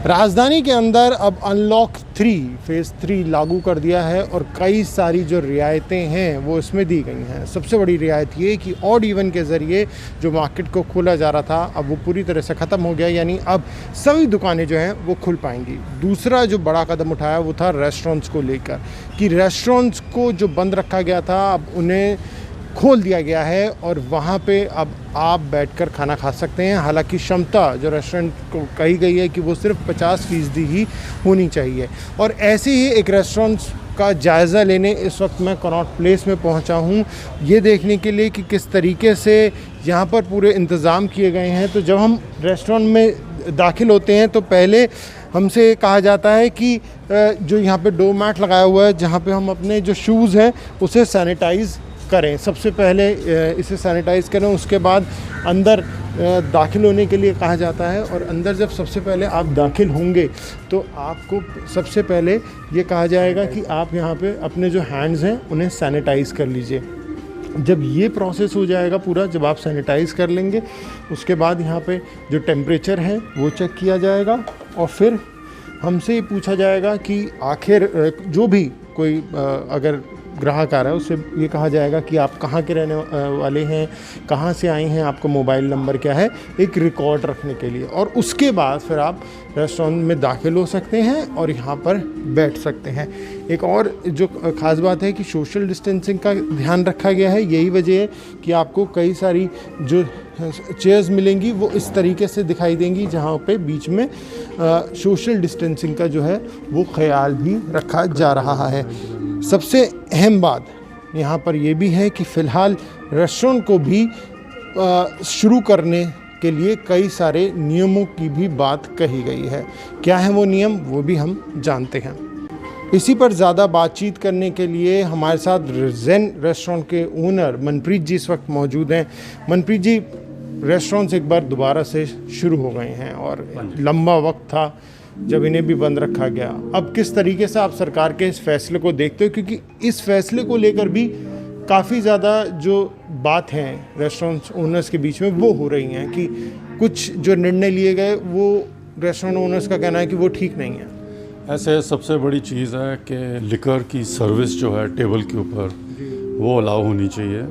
राजधानी के अंदर अब अनलॉक 3 फेज़ 3 लागू कर दिया है और कई सारी जो रियायतें हैं वो इसमें दी गई हैं। सबसे बड़ी रियायत ये कि ऑड इवन के ज़रिए जो मार्केट को खोला जा रहा था अब वो पूरी तरह से ख़त्म हो गया, यानी अब सभी दुकानें जो हैं वो खुल पाएंगी। दूसरा जो बड़ा कदम उठाया वो था रेस्टोरेंट्स को लेकर कि रेस्टोरेंट्स को जो बंद रखा गया था अब उन्हें खोल दिया गया है और वहाँ पे अब आप बैठकर खाना खा सकते हैं। हालांकि क्षमता जो रेस्टोरेंट को कही गई है कि वो सिर्फ 50% ही होनी चाहिए। और ऐसे ही एक रेस्टोरेंट का जायज़ा लेने इस वक्त मैं कनॉट प्लेस में पहुंचा हूं, ये देखने के लिए कि किस तरीके से यहाँ पर पूरे इंतज़ाम किए गए हैं। तो जब हम रेस्टोरेंट में दाखिल होते हैं तो पहले हमसे कहा जाता है कि जो यहाँ पे डोर मैट लगाया हुआ है जहाँ पे हम अपने जो शूज़ हैं उसे सैनिटाइज़ करें। सबसे पहले इसे सैनिटाइज़ करें, उसके बाद अंदर दाखिल होने के लिए कहा जाता है। और अंदर जब सबसे पहले आप दाखिल होंगे तो आपको सबसे पहले ये कहा जाएगा कि आप यहाँ पे अपने जो हैंड्स हैं उन्हें सैनिटाइज़ कर लीजिए। जब ये प्रोसेस हो जाएगा पूरा, जब आप सैनिटाइज़ कर लेंगे उसके बाद यहाँ पे जो टेम्परेचर है वो चेक किया जाएगा और फिर हमसे ये पूछा जाएगा कि आखिर जो भी कोई अगर ग्राहक आ रहा है उससे ये कहा जाएगा कि आप कहाँ के रहने वाले हैं, कहाँ से आए हैं, आपका मोबाइल नंबर क्या है, एक रिकॉर्ड रखने के लिए। और उसके बाद फिर आप रेस्टोरेंट में दाखिल हो सकते हैं और यहाँ पर बैठ सकते हैं। एक और जो ख़ास बात है कि सोशल डिस्टेंसिंग का ध्यान रखा गया है। यही वजह है कि आपको कई सारी जो चेयर्स मिलेंगी वो इस तरीके से दिखाई देंगी जहाँ पे बीच में सोशल डिस्टेंसिंग का जो है वो ख्याल भी रखा जा रहा है। सबसे अहम बात यहाँ पर यह भी है कि फ़िलहाल रेस्टोरेंट को भी शुरू करने के लिए कई सारे नियमों की भी बात कही गई है। क्या है वो नियम, वो भी हम जानते हैं। इसी पर ज़्यादा बातचीत करने के लिए हमारे साथ ज़ेन रेस्टोरेंट के ओनर मनप्रीत जी इस वक्त मौजूद हैं। मनप्रीत जी, रेस्टोरेंट्स एक बार दोबारा से शुरू हो गए हैं और लंबा वक्त था जब इन्हें भी बंद रखा गया। अब किस तरीके से आप सरकार के इस फैसले को देखते हो, क्योंकि इस फैसले को लेकर भी काफ़ी ज़्यादा जो बात है रेस्टोरेंट्स ओनर्स के बीच में वो हो रही हैं कि कुछ जो निर्णय लिए गए वो रेस्टोरेंट ओनर्स का कहना है कि वो ठीक नहीं है। ऐसे सबसे बड़ी चीज़ है कि लिकर की सर्विस जो है टेबल के ऊपर वो अलाउ होनी चाहिए,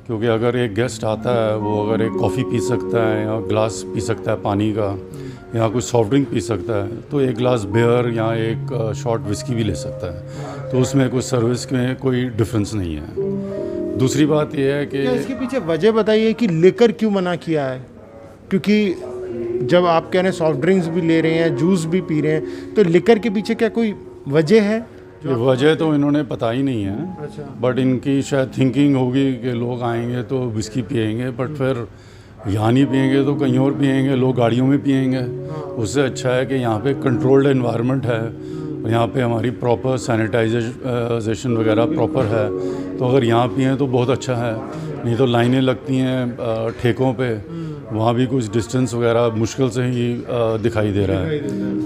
क्योंकि अगर एक गेस्ट आता है वो अगर एक कॉफ़ी पी सकता है या ग्लास पी सकता है पानी का या कुछ सॉफ्ट ड्रिंक पी सकता है तो एक ग्लास बियर या एक शॉट विस्की भी ले सकता है, तो उसमें कुछ सर्विस में कोई डिफरेंस नहीं है। दूसरी बात यह है कि इसके पीछे वजह बताइए कि लिकर क्यों मना किया है, क्योंकि जब आप कह रहे हैं सॉफ्ट ड्रिंक्स भी ले रहे हैं, जूस भी पी रहे हैं, तो लिकर के पीछे क्या कोई वजह है? वजह तो इन्होंने पता ही नहीं है। अच्छा। बट इनकी शायद थिंकिंग होगी कि लोग आएंगे तो विस्की पियेंगे, बट फिर यहाँ नहीं पियेंगे तो कहीं और पियेंगे, लोग गाड़ियों में पियेंगे। उससे अच्छा है कि यहाँ पे कंट्रोल्ड एनवायरनमेंट है, यहाँ पे हमारी प्रॉपर सैनिटाइजेशन वगैरह प्रॉपर है, तो अगर यहाँ पिएँ तो बहुत अच्छा है। नहीं तो लाइनें लगती हैं ठेकों पे, वहाँ भी कुछ डिस्टेंस वगैरह मुश्किल से ही दिखाई दे रहा है।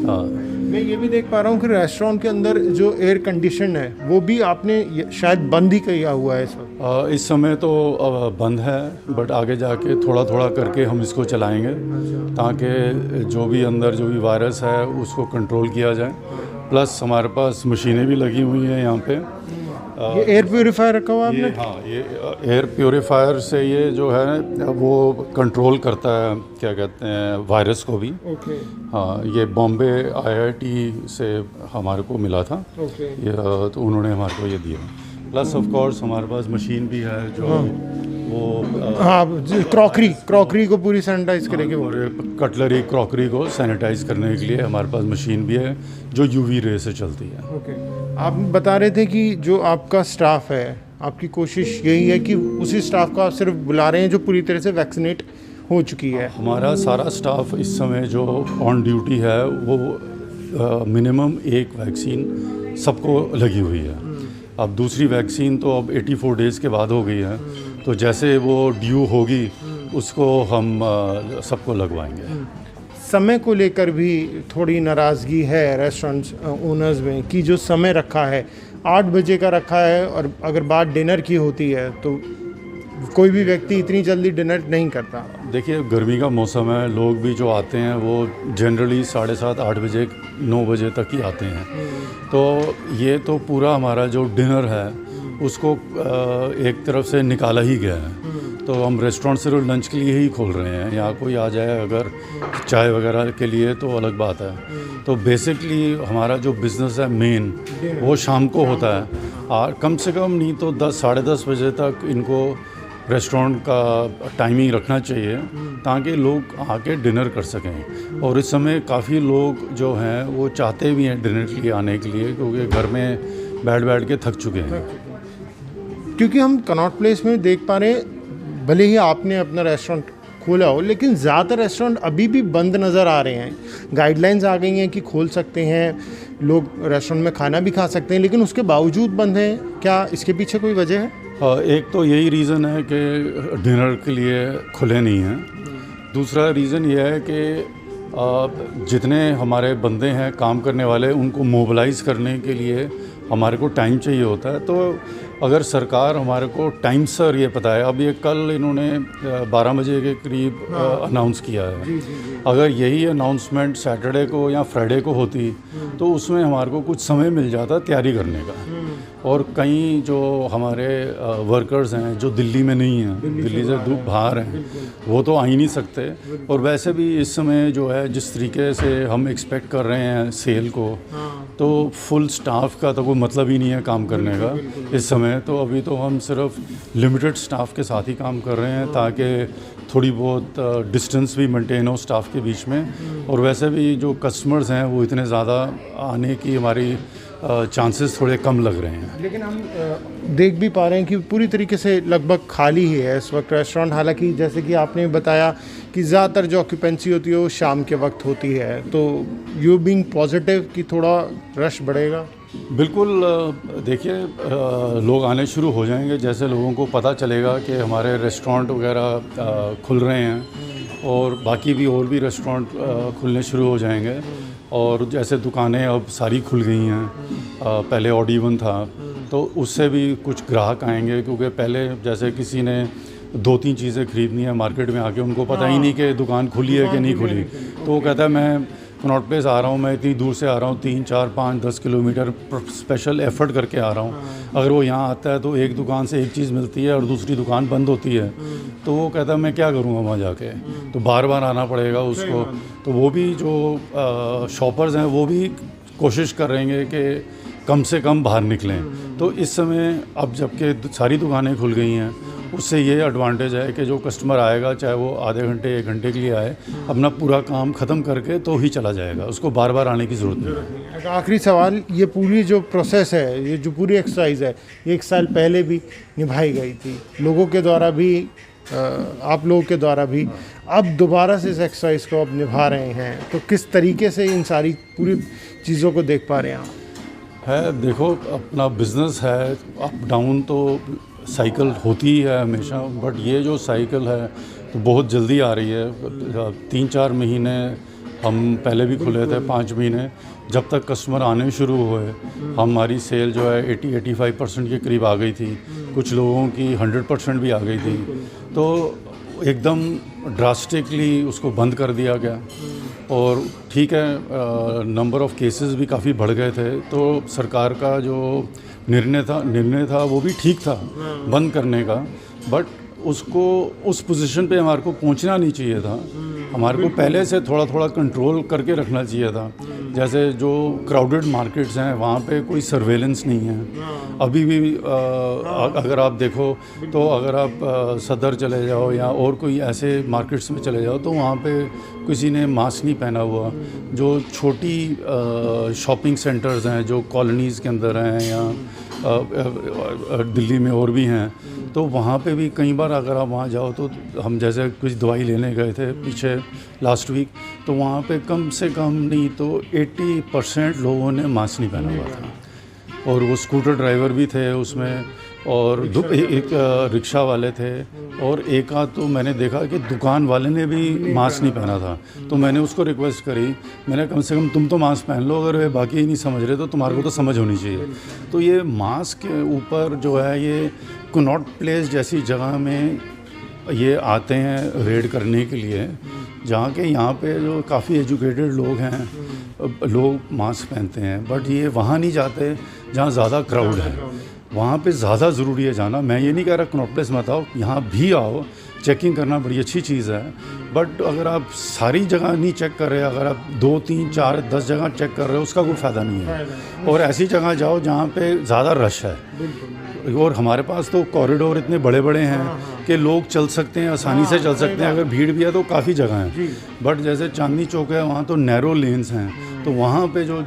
हाँ, मैं ये भी देख पा रहा हूँ कि रेस्टोरेंट के अंदर जो एयर कंडीशन है वो भी आपने शायद बंद ही किया हुआ है इस वक्त। इस समय तो बंद है, बट आगे जाके थोड़ा थोड़ा करके हम इसको चलाएंगे ताकि जो भी अंदर जो भी वायरस है उसको कंट्रोल किया जाए। प्लस हमारे पास मशीनें भी लगी हुई हैं यहाँ पे। ये एयर प्योरीफायर रखा हुआ आपने? हाँ, ये एयर प्योरीफायर से ये जो है वो कंट्रोल करता है, क्या कहते हैं, वायरस को भी। ओके। हाँ, ये बॉम्बे IIT से हमारे को मिला था। ओके। ये तो उन्होंने हमारे को ये दिया। प्लस ऑफ कोर्स हमारे पास मशीन भी है जो वो हाँ क्रॉकरी को पूरी सैनिटाइज करेगी। और कटलरी क्रॉकरी को सैनिटाइज करने के लिए हमारे पास मशीन भी है जो UV रे से चलती है। ओके। आप बता रहे थे कि जो आपका स्टाफ है, आपकी कोशिश यही है कि उसी स्टाफ को आप सिर्फ बुला रहे हैं जो पूरी तरह से वैक्सीनेट हो चुकी है। हमारा सारा स्टाफ इस समय जो ऑन ड्यूटी है वो मिनिमम एक वैक्सीन सबको लगी हुई है। अब दूसरी वैक्सीन तो अब 84 डेज़ के बाद हो गई है, तो जैसे वो ड्यू होगी उसको हम सबको लगवाएंगे। समय को लेकर भी थोड़ी नाराज़गी है रेस्टोरेंट्स ओनर्स में कि जो समय रखा है 8 बजे का रखा है और अगर बात डिनर की होती है तो कोई भी व्यक्ति इतनी जल्दी डिनर नहीं करता। देखिए गर्मी का मौसम है, लोग भी जो आते हैं वो जनरली 7:30 8 बजे 9 बजे तक ही आते हैं। तो ये तो पूरा हमारा जो डिनर है उसको एक तरफ से निकाला ही गया है। तो हम रेस्टोरेंट सिर्फ लंच के लिए ही खोल रहे हैं। यहाँ कोई आ जाए अगर चाय वगैरह के लिए तो अलग बात है। तो बेसिकली हमारा जो बिज़नेस है मेन वो शाम को होता है, और कम से कम नहीं तो 10 साढ़े 10 बजे तक इनको रेस्टोरेंट का टाइमिंग रखना चाहिए ताकि लोग आके डिनर कर सकें। और इस समय काफ़ी लोग जो हैं वो चाहते भी हैं डिनर के लिए आने के लिए, क्योंकि घर में बैठ बैठ के थक चुके हैं। क्योंकि हम कनॉट प्लेस में देख पा रहे हैं, भले ही आपने अपना रेस्टोरेंट खोला हो लेकिन ज़्यादातर रेस्टोरेंट अभी भी बंद नज़र आ रहे हैं। गाइडलाइंस आ गई हैं कि खोल सकते हैं, लोग रेस्टोरेंट में खाना भी खा सकते हैं, लेकिन उसके बावजूद बंद हैं। क्या इसके पीछे कोई वजह है? एक तो यही रीज़न है कि डिनर के लिए खुले नहीं हैं। दूसरा रीज़न ये है कि जितने हमारे बंदे हैं काम करने वाले उनको मोबिलाइज़ करने के लिए हमारे को टाइम चाहिए होता है। तो अगर सरकार हमारे को टाइम सर ये पता है, अब ये कल इन्होंने 12 बजे के करीब अनाउंस किया है। अगर यही अनाउंसमेंट सैटरडे को या फ्राइडे को होती तो उसमें हमारे को कुछ समय मिल जाता तैयारी करने का। और कई जो हमारे वर्कर्स हैं जो दिल्ली में नहीं हैं, दिल्ली से दूर बाहर हैं, वो तो आ ही नहीं सकते। और वैसे भी इस समय जो है जिस तरीके से हम एक्सपेक्ट कर रहे हैं सेल को, तो फुल स्टाफ का तो कोई मतलब ही नहीं है काम करने का इस समय। तो अभी तो हम सिर्फ लिमिटेड स्टाफ के साथ ही काम कर रहे हैं ताकि थोड़ी बहुत डिस्टेंस भी मेंटेन हो स्टाफ के बीच में। और वैसे भी जो कस्टमर्स हैं वो इतने ज़्यादा आने की हमारी चांसेस थोड़े कम लग रहे हैं। लेकिन हम देख भी पा रहे हैं कि पूरी तरीके से लगभग खाली ही है इस वक्त रेस्टोरेंट। हालांकि जैसे कि आपने बताया कि ज़्यादातर जो ऑक्यूपेंसी होती है वो शाम के वक्त होती है, तो यू बीइंग पॉजिटिव कि थोड़ा रश बढ़ेगा? बिल्कुल। देखिए लोग आने शुरू हो जाएंगे जैसे लोगों को पता चलेगा कि हमारे रेस्टोरेंट वगैरह खुल रहे हैं, और बाकी भी और भी रेस्टोरेंट खुलने शुरू हो जाएंगे। और जैसे दुकानें अब सारी खुल गई हैं, पहले ऑड इवन था तो उससे भी कुछ ग्राहक आएंगे, क्योंकि पहले जैसे किसी ने 2-3 चीज़ें ख़रीदनी है मार्केट में आके, उनको पता ही नहीं कि दुकान खुली है कि नहीं खुली। तो वो कहता है मैं कनॉट प्लेस आ रहा हूँ, मैं इतनी दूर से आ रहा हूँ, 3, 4, 5, 10 किलोमीटर स्पेशल एफ़र्ट करके आ रहा हूँ। अगर वो यहाँ आता है तो एक दुकान से एक चीज़ मिलती है और दूसरी दुकान बंद होती है, तो वो कहता है मैं क्या करूँगा वहाँ जाके, तो बार बार आना पड़ेगा उसको। तो वो भी जो शॉपर्स हैं वो भी कोशिश कर रहे हैं कि कम से कम बाहर निकलें। तो इस समय अब जबकि सारी दुकानें खुल गई हैं, उससे ये एडवांटेज है कि जो कस्टमर आएगा चाहे वो आधे घंटे 1 घंटे के लिए आए, अपना पूरा काम ख़त्म करके तो ही चला जाएगा, उसको बार बार आने की ज़रूरत नहीं है। आखिरी सवाल, ये पूरी जो प्रोसेस है, ये जो पूरी एक्सरसाइज है, ये 1 साल पहले भी निभाई गई थी लोगों के द्वारा भी, आप लोगों के द्वारा भी। अब दोबारा से इस एक्सरसाइज को अब निभा रहे हैं, तो किस तरीके से इन सारी पूरी चीज़ों को देख पा रहे हैं आप? है देखो अपना बिज़नेस है, अप डाउन तो साइकिल होती ही है हमेशा, बट ये जो साइकिल है तो बहुत जल्दी आ रही है। 3-4 महीने हम पहले भी खुले थे, 5 महीने जब तक कस्टमर आने शुरू हुए हमारी सेल जो है 80-85% के करीब आ गई थी, कुछ लोगों की 100% भी आ गई थी। तो एकदम ड्रास्टिकली उसको बंद कर दिया गया, और ठीक है नंबर ऑफ़ केसेस भी काफ़ी बढ़ गए थे। तो सरकार का जो निर्णय था वो भी ठीक था बंद करने का, बट उसको उस पोजीशन पे हमारे को पहुंचना नहीं चाहिए था। हमारे को पहले से थोड़ा थोड़ा कंट्रोल करके रखना चाहिए था। जैसे जो क्राउडेड मार्केट्स हैं वहाँ पे कोई सर्वेलेंस नहीं है अभी भी। अगर आप देखो तो अगर आप सदर चले जाओ या और कोई ऐसे मार्केट्स में चले जाओ तो वहाँ पे किसी ने मास्क नहीं पहना हुआ। जो छोटी शॉपिंग सेंटर्स हैं जो कॉलोनीज़ के अंदर हैं या दिल्ली में और भी हैं, तो वहाँ पे भी कई बार अगर आप वहाँ जाओ तो हम जैसे कुछ दवाई लेने गए थे पीछे लास्ट वीक, तो वहाँ पे कम से कम नहीं तो 80% लोगों ने मास्क नहीं पहना हुआ था। और वो स्कूटर ड्राइवर भी थे उसमें, और एक रिक्शा वाले थे, और एक आध तो मैंने देखा कि दुकान वाले ने भी मास्क नहीं पहना था। तो मैंने उसको रिक्वेस्ट करी, मैंने कम से कम तुम तो मास्क पहन लो, अगर वे बाकी ही नहीं समझ रहे तो तुम्हारे को तो समझ होनी चाहिए। तो ये मास्क के ऊपर जो है ये कनॉट प्लेस जैसी जगह में ये आते हैं रेड करने के लिए, जहाँ के यहाँ पे जो काफ़ी एजुकेटेड लोग हैं, लोग मास्क पहनते हैं, बट ये वहाँ नहीं जाते जहाँ ज़्यादा क्राउड है। वहाँ पे ज़्यादा ज़रूरी है जाना। मैं ये नहीं कह रहा कनॉट प्लेस मत आओ, यहाँ भी आओ, चेकिंग करना बड़ी अच्छी चीज़ है, बट अगर आप सारी जगह नहीं चेक कर रहे, अगर आप 2, 3, 4, 10 जगह चेक कर रहे हो, उसका कोई फ़ायदा नहीं है। और ऐसी जगह जाओ जहाँ पे ज़्यादा रश है। और हमारे पास तो कॉरिडोर इतने बड़े बड़े हैं कि लोग चल सकते हैं, आसानी से चल सकते हैं। अगर भीड़ भी है तो काफ़ी जगह है, बट जैसे चांदनी चौक है वहाँ तो नैरो लेन्स हैं, तो वहाँ पे जो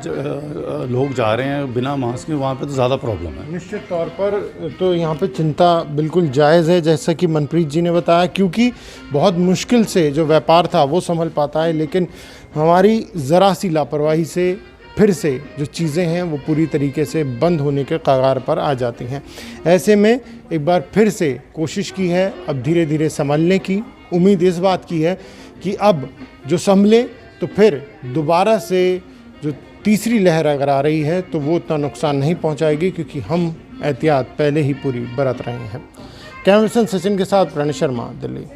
लोग जा रहे हैं बिना मास्क के, वहाँ पे तो ज़्यादा प्रॉब्लम है। निश्चित तौर पर तो यहाँ पे चिंता बिल्कुल जायज़ है, जैसा कि मनप्रीत जी ने बताया, क्योंकि बहुत मुश्किल से जो व्यापार था वो संभल पाता है, लेकिन हमारी ज़रा सी लापरवाही से फिर से जो चीज़ें हैं वो पूरी तरीके से बंद होने के कगार पर आ जाती हैं। ऐसे में एक बार फिर से कोशिश की है अब धीरे धीरे संभलने की। उम्मीद इस बात की है कि अब जो संभले तो फिर दोबारा से जो तीसरी लहर अगर आ रही है तो वो उतना नुकसान नहीं पहुंचाएगी, क्योंकि हम एहतियात पहले ही पूरी बरत रहे हैं। कैमरा पर्सन सचिन के साथ प्रणय शर्मा, दिल्ली।